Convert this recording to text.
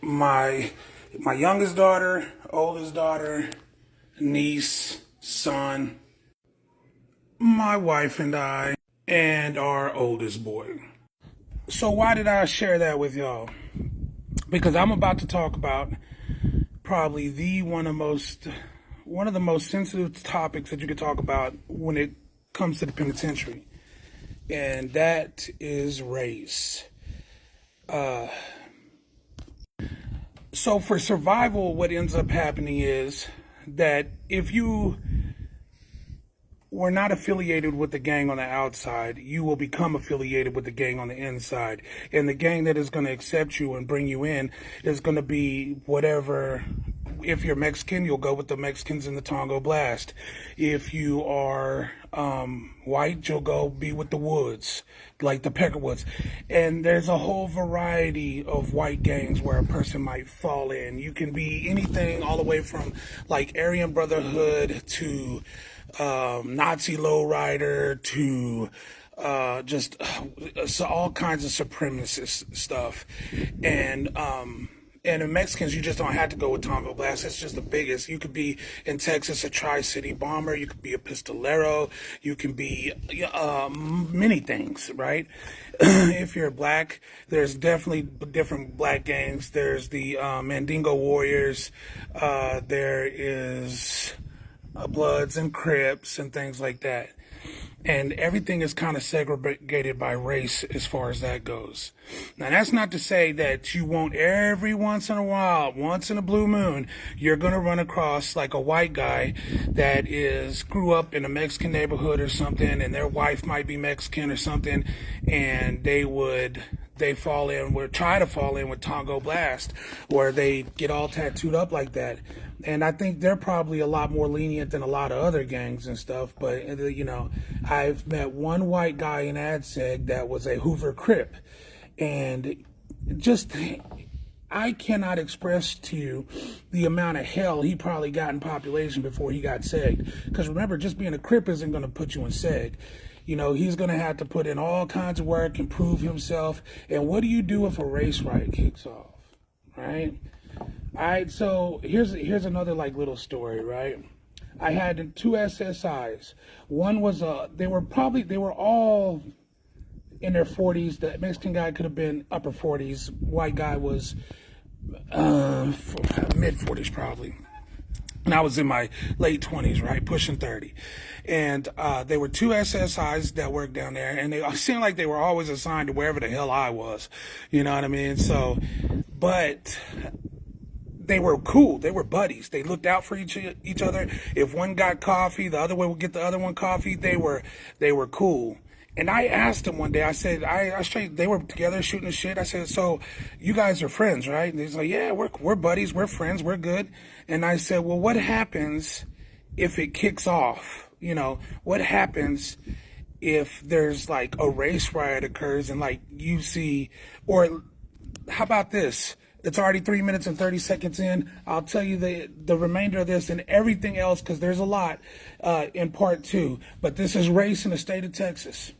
my youngest daughter, oldest daughter, niece, son, my wife and I, and our oldest boy. So why did I share that with y'all? Because I'm about to talk about probably one of the most sensitive topics that you could talk about when it comes to the penitentiary, and that is race. So for survival, what ends up happening is that if you were not affiliated with the gang on the outside, you will become affiliated with the gang on the inside. And the gang that is going to accept you and bring you in is going to be whatever. If you're Mexican, you'll go with the Mexicans in the Tongo Blast. If you are white, you'll go be with the Woods, like the Peckerwoods. And there's a whole variety of white gangs where a person might fall in. You can be anything all the way from like Aryan Brotherhood to Nazi lowrider to just so all kinds of supremacist stuff. And in Mexicans, you just don't have to go with Tongo Blast. It's just the biggest. You could be in Texas a Tri-City Bomber. You could be a Pistolero. You can be many things, right? If you're black, there's definitely different black gangs. There's the Mandingo Warriors. There is Bloods and Crips and things like that. And everything is kind of segregated by race as far as that goes. Now, that's not to say that you won't every once in a while, once in a blue moon, you're going to run across like a white guy that grew up in a Mexican neighborhood or something, and their wife might be Mexican or something, and they try to fall in with Tongo Blast, where they get all tattooed up like that. And I think they're probably a lot more lenient than a lot of other gangs and stuff. But, I've met one white guy in AdSeg that was a Hoover Crip. And I cannot express to you the amount of hell he probably got in population before he got segged. Because remember, just being a Crip isn't going to put you in seg. He's going to have to put in all kinds of work and prove himself. And what do you do if a race riot kicks off, right? All right, so here's another like little story, right? I had two SSIs. One was they were all in their 40s. The Mexican guy could have been upper 40s. White guy was mid 40s probably. And I was in my late 20s, right, pushing 30. And they were two SSIs that worked down there, and they seemed like they were always assigned to wherever the hell I was. You know what I mean? So, but they were cool. They were buddies. They looked out for each other. If one got coffee, the other one would get the other one coffee. They were cool. And I asked them one day, I said, they were together shooting the shit. I said, so you guys are friends, right? And he's like, yeah, we're buddies. We're friends. We're good. And I said, well, what happens if it kicks off? What happens if there's like a race riot occurs and like you see, or how about this? It's already 3 minutes and 30 seconds in. I'll tell you the remainder of this and everything else, because there's a lot in part 2. But this is race in the state of Texas.